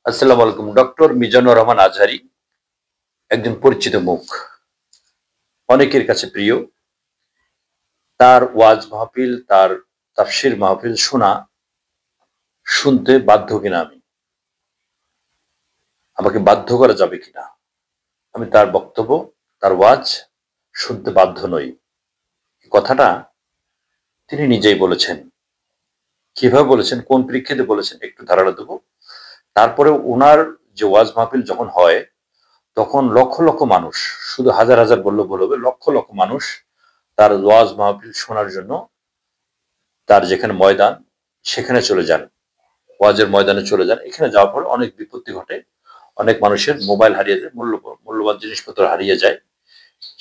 আসসালামু আলাইকুম। ডক্টর মিজানুর রহমান আজহারী একজন পরিচিত মুখ, অনেকের কাছে প্রিয়। তার ওয়াজ মাহফিল, তার তাফসির মাহফিল শুনতে বাধ্য কিনা আমি, আমাকে বাধ্য করা যাবে কিনা, আমি তার বক্তব্য, তার ওয়াজ শুনতে বাধ্য নই। এই কথাটা তিনি নিজেই বলেছেন। কিভাবে বলেছেন, কোন প্রেক্ষিতে বলেছেন একটু ধারণা দেবো। তারপরে ওনার যে ওয়াজ মাহফিল যখন হয় তখন লক্ষ লক্ষ মানুষ, শুধু হাজার হাজার বললে ভুল হবে, লক্ষ লক্ষ মানুষ তার ওয়াজ মাহফিল শোনার জন্য তার যেখানে ময়দান সেখানে চলে যান, ওয়াজের ময়দানে চলে যান। এখানে যাওয়ার পর অনেক বিপত্তি ঘটে, অনেক মানুষের মোবাইল হারিয়ে যায়, মূল্যবান জিনিসপত্র হারিয়ে যায়।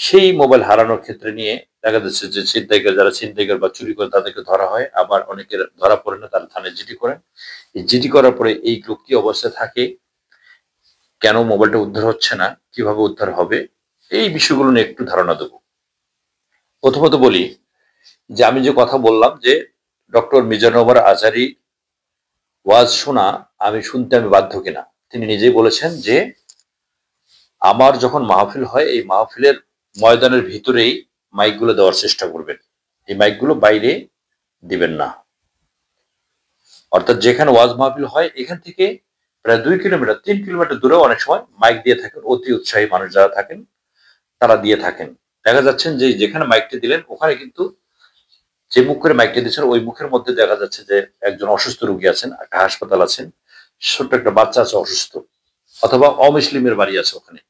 সেই মোবাইল হারানোর ক্ষেত্রে নিয়ে দেখা যাচ্ছে যে ছিনতাইকারী, যারা ছিনতাইকারী বা চুরি করে তাদেরকে ধরা হয়, আবার অনেকের ধরা পড়ে না, তারা থানায় জিডি করেন। এই জিডি করার পরে এই লোক কি অবস্থায় থাকে, কেন মোবাইলটা উদ্ধার হচ্ছে না, কিভাবে উদ্ধার হবে, এই বিষয়গুলো নিয়ে একটু ধারণা দেবো। প্রথমত বলি যে আমি যে কথা বললাম যে ডক্টর মিজানুর আজহারী ওয়াজ শুনতে আমি বাধ্য কিনা, তিনি নিজেই বলেছেন যে আমার যখন মাহফিল হয় এই মাহফিলের ময়দানের ভিতরেই মাইকগুলো দেওয়ার চেষ্টা করবেন, এই মাইকগুলো বাইরে দিবেন না। অর্থাৎ যেখানে ওয়াজ মাহফিল হয় এখান থেকে প্রায় 2 কিলোমিটার 3 কিলোমিটার দূরেও অনেক সময় মাইক দিয়ে থাকেন, অতি উৎসাহী মানুষ যারা থাকেন তারা দিয়ে থাকেন। দেখা যাচ্ছেন যে যেখানে মাইকটি দিলেন ওখানে কিন্তু যে মুখ করে মাইকটি দিচ্ছেন ওই মুখের মধ্যে দেখা যাচ্ছে যে একজন অসুস্থ রোগী আছেন, একটা হাসপাতাল আছেন, ছোট্ট একটা বাচ্চা আছে অসুস্থ, অথবা অমুসলিমের বাড়ি আছে ওখানে।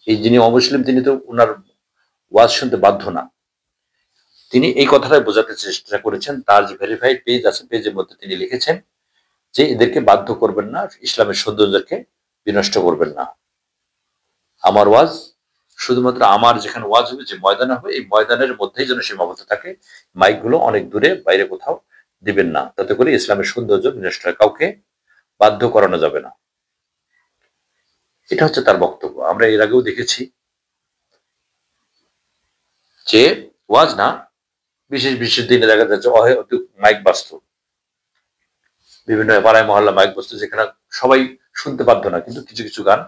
এই যিনি অমুসলিম তিনি তো ওনার ওয়াজ শুনতে বাধ্য না। তিনি এই কথাটাই বোঝাতে চেষ্টা করেছেন। তার যে ভেরিফাইড পেজ আছে, পেজের মধ্যে তিনি লিখেছেন যে এদেরকে বাধ্য করবেন না, ইসলামের সৌন্দর্যকে বিনষ্ট করবেন না। আমার ওয়াজ শুধুমাত্র আমার যেখানে ওয়াজ হবে, যে ময়দানে হবে, এই ময়দানের মধ্যেই যেন সীমাবদ্ধ থাকে। মাইকগুলো অনেক দূরে, বাইরে কোথাও দিবেন না, তাতে করে ইসলামের সৌন্দর্য বিনষ্ট হয়, কাউকে বাধ্য করানো যাবে না। এটা হচ্ছে তার বক্তব্য। আমরা এর আগেও দেখেছি যে ওয়াজ না, বিশেষ বিশেষ দিনে দেখা যাচ্ছে অহেতুক মাইক বাজতো, বিভিন্ন পাড়ায় মহল্লা মাইক বাজতো, যেখানে সবাই শুনতে বাধ্য না, কিন্তু কিছু কিছু গান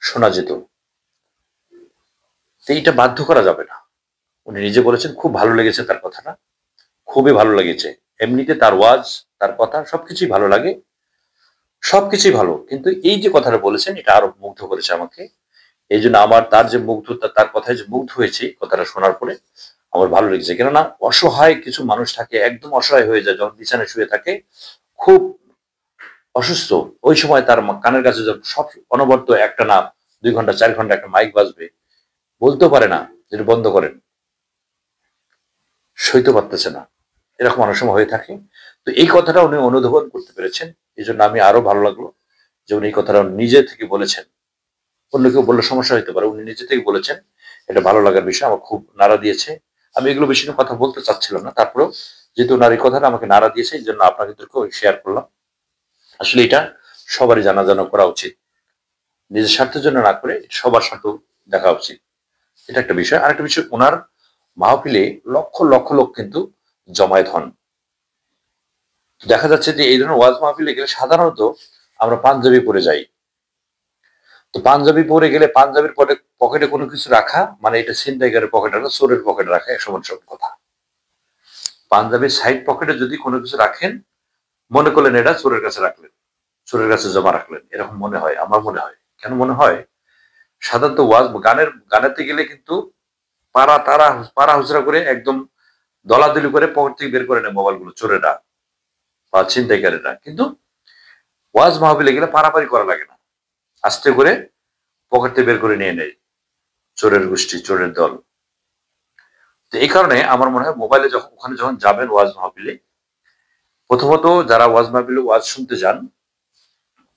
শোনা যেত। তো এইটা বাধ্য করা যাবে না। উনি নিজে বলেছেন, খুব ভালো লেগেছে তার কথাটা, খুবই ভালো লেগেছে। এমনিতে তার ওয়াজ, তার কথা সবকিছুই ভালো লাগে, সবকিছুই ভালো, কিন্তু এই যে কথাটা বলেছেন এটা আরো মুগ্ধ করেছে আমাকে। এই জন্য আমার তার যে মুগ্ধতা, তার কথায় যে মুগ্ধ হয়েছে কথাটা শোনার পরে আমার ভালো লেগেছে। কেননা অসহায় কিছু মানুষ থাকে, একদম অসহায় হয়ে যায় যখন বিছানায় শুয়ে থাকে, খুব অসুস্থ, ওই সময় তার কানের কাছে সব অনবরত একটা না 2 ঘন্টা 4 ঘন্টা একটা মাইক বাজবে, বলতেও পারে না যেটা বন্ধ করেন, সইতে পারতেছে না, এরকম অনেক সময় হয়ে থাকে। তো এই কথাটা উনি অনুধাবন করতে পেরেছেন, এই জন্য আমি আরো ভালো লাগলো যে উনি এই কথাটা নিজে থেকে বলেছেন। অন্য কেউ বললে সমস্যা হতে পারে, উনি নিজে থেকে বলেছেন, এটা ভালো লাগার বিষয়, আমার খুব নাড়া দিয়েছে। আমি এগুলো বেশি কথা বলতে চাচ্ছিলাম না, তারপরেও যেহেতু ওনার এই কথাটা আমাকে নাড়া দিয়েছে, এই জন্য আপনাদেরকেও শেয়ার করলাম। আসলে এটা সবারই জানা করা উচিত, নিজের স্বার্থের জন্য না করে সবার স্বার্থ দেখা উচিত। এটা একটা বিষয়। আরেকটা বিষয়, ওনার মাহফিলে লক্ষ লক্ষ লোক কিন্তু জমায়েত হন। দেখা যাচ্ছে যে এই ধরনের ওয়াজ মাহফিলে গেলে সাধারণত আমরা পাঞ্জাবি পরে যাই। তো পাঞ্জাবি পরে গেলে পাঞ্জাবির পকেটে কোনো কিছু রাখা মানে এটা ছিনতাইকারের পকেটে রাখা, চোরের পকেটে রাখা এক সমান সব কথা। পাঞ্জাবির সাইড পকেটে যদি কোনো কিছু রাখেন, মনে করলেন এটা চোরের কাছে রাখলেন, চোরের কাছে জমা রাখলেন, এরকম মনে হয়, আমার মনে হয়। কেন মনে হয়? সাধারণত ওয়াজ গানেতে গেলে কিন্তু পাড়া হুজরা করে একদম দলাদলি করে পকেট থেকে বের করে নেয় মোবাইল গুলো চোরেরা বা ছিনতাইকারীরা। কিন্তু ওয়াজ মাহফিলে গেলে পারাপারি করা লাগে না, আস্তে করে পকেট থেকে বের করে নিয়ে নেয় চোরের গোষ্ঠী, চোরের দল। তো এই কারণে আমার মনে হয় মোবাইলে যখন যাবেন ওয়াজ মাহফিলে, প্রথমত যারা ওয়াজ মাহফিলে ওয়াজ শুনতে যান,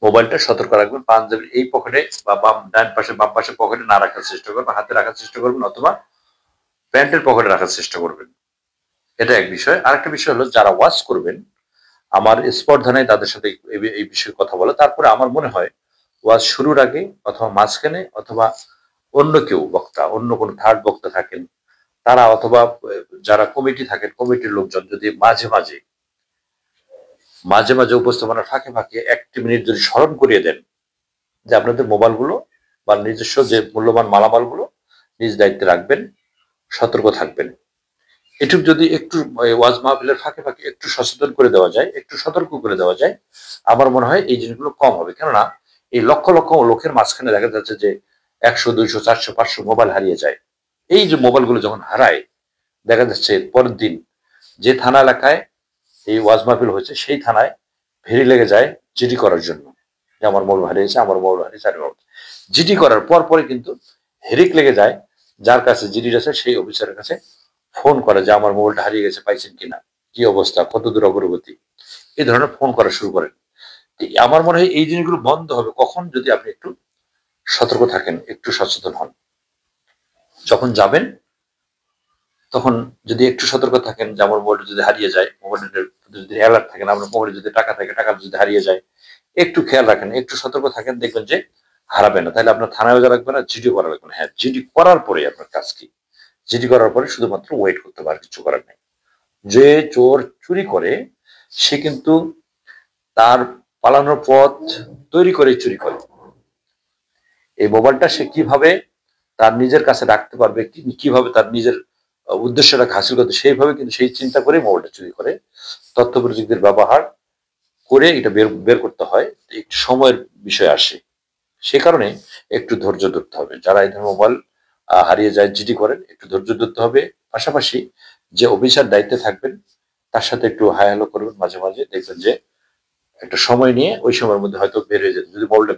মোবাইলটা সতর্ক রাখবেন, পাঞ্জাবির এই পকেটে বা ডান পাশে বাম পাশে পকেটে না রাখার চেষ্টা করবেন, হাতে রাখার চেষ্টা করবেন, অথবা প্যান্টের পকেটে রাখার চেষ্টা করবেন। এটা এক বিষয়। আরেকটা বিষয় হলো, যারা ওয়াজ করবেন, আমার স্পর্ধা নেই তাদের সাথে এই বিষয়ে কথা বলে। তারপরে আমার মনে হয় ওয়াজ শুরুর আগে অথবা মাঝখানে অথবা অন্য কেউ বক্তা, অন্য কোনো থার্ড বক্তা থাকেন, তারা অথবা যারা কমিটি থাকেন, কমিটির লোকজন যদি মাঝে মাঝে মাঝে মাঝে উপস্থাপনার ফাঁকে ফাঁকে 1 মিনিট যদি স্মরণ করিয়ে দেন যে আপনাদের মোবাইলগুলো বা নিজস্ব যে মূল্যবান মালামালগুলো নিজ দায়িত্বে রাখবেন, সতর্ক থাকবেন। এটুকু যদি একটু ওয়াজ মাহফিলের ফাঁকে ফাঁকে একটু সচেতন করে দেওয়া যায়, একটু সতর্ক করে দেওয়া যায়, আমার মনে হয় এই জিনিসগুলো কম হবে। কেননা এই লক্ষ লক্ষ লোকের মাঝখানে দেখা যাচ্ছে যে 100, 200, 400, 500 মোবাইল হারিয়ে যায়। এই যে মোবাইলগুলো যখন হারায়, দেখা যাচ্ছে পরের দিন যে থানা এলাকায় এই ওয়াজ মাহফিল হয়েছে সেই থানায় ভেরি লেগে যায় জিডি করার জন্য, যে আমার মোবাইল হারিয়েছে, আমার মোবাইল হারিয়েছে। জিডি করার পর পরে কিন্তু হেরিক লেগে যায় যার কাছে জিডি আছে সেই অফিসারের কাছে ফোন করে যে আমার মোবাইলটা হারিয়ে গেছে, পাইছেন কিনা, কি অবস্থা, কত দূর অগ্রগতি, এই ধরনের ফোন করা শুরু করেন। আমার মনে হয় এই জিনিসগুলো বন্ধ হবে কখন, যদি আপনি একটু সতর্ক থাকেন, একটু সচেতন হন। যখন যাবেন তখন যদি একটু সতর্ক থাকেন যে আমার মোবাইলটা যদি হারিয়ে যায়, মোবাইলের যদি অ্যালার্ট থাকেন, আপনার মোবাইলে যদি টাকা থাকে, টাকা যদি হারিয়ে যায়, একটু খেয়াল রাখেন, একটু সতর্ক থাকেন, দেখবেন যে হারাবে না। তাহলে আপনার থানায় যা রাখবে না, জিডি করা লাগবে না। হ্যাঁ, জিডি করার পরে আপনার কাজ কি? জিডি করার পরে শুধুমাত্র ওয়েট করতে হবে, আর কিছু করার নেই। যে চোর চুরি করে সে কিন্তু তার পালানোর পথ তৈরি করে চুরি করে। এই মোবাইলটা সে কিভাবে তার নিজের কাছে রাখতে পারবে, কিভাবে তার নিজের উদ্দেশ্যটা হাসিল করতে, সেইভাবে কিন্তু সেই চিন্তা করে মোবাইলটা চুরি করে। তথ্য প্রযুক্তির ব্যবহার করে এটা বের বের করতে হয়, একটু সময়ের বিষয় আসে। সে কারণে একটু ধৈর্য ধরতে হবে। যারা এই ধরনের মোবাইল হারিয়ে যায়, জিডি করেন, একটু ধৈর্য ধরতে হবে। পাশাপাশি যে অফিসার দায়িত্বে থাকবেন তার সাথে একটু হাই হ্যালো করবেন মাঝে মাঝে, দেখবেন যে একটা সময় নিয়ে ওই সময়ের মধ্যে হয়তো বের হয়ে যেতে, যদি মোবাইলটা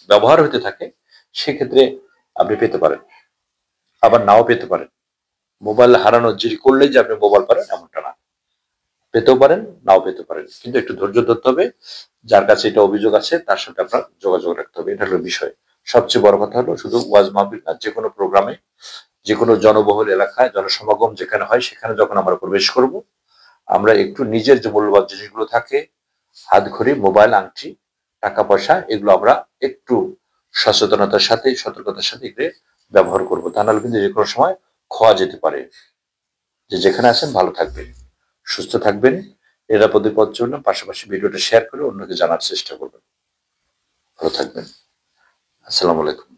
ব্যবহার হতে থাকে সেক্ষেত্রে আপনি পেতে পারেন, আবার নাও পেতে পারেন। মোবাইল হারানো জিডি করলেই যে আপনি মোবাইল পারেন এমনটা না, পেতেও পারেন, নাও পেতে পারেন। কিন্তু একটু ধৈর্য ধরতে হবে। যার কাছে এটা অভিযোগ আছে তার সাথে আপনার যোগাযোগ রাখতে হবে, এটা হলো বিষয়। সবচেয়ে বড় কথা হলো শুধু ওয়াজ মাহফিল না, যে কোনো প্রোগ্রামে, যে কোনো জনবহুল এলাকায়, জনসমাগম যেখানে হয় সেখানে যখন আমরা প্রবেশ করব, আমরা একটু নিজের যে মূল্যবান জিনিসগুলো থাকে, হাতঘড়ি, মোবাইল, আংটি, টাকা পয়সা, এগুলো আমরা একটু সচেতনতার সাথে, সতর্কতার সাথে এগুলো ব্যবহার করবো। তা নাহলে কিন্তু যে কোনো সময় খোয়া যেতে পারে। যে যেখানে আছেন ভালো থাকবেন, সুস্থ থাকবেন, নিরাপদে পথ চলুন। পাশাপাশি ভিডিওটা শেয়ার করে অন্যকে জানার চেষ্টা করবেন। ভালো থাকবেন। আসসালামু আলাইকুম।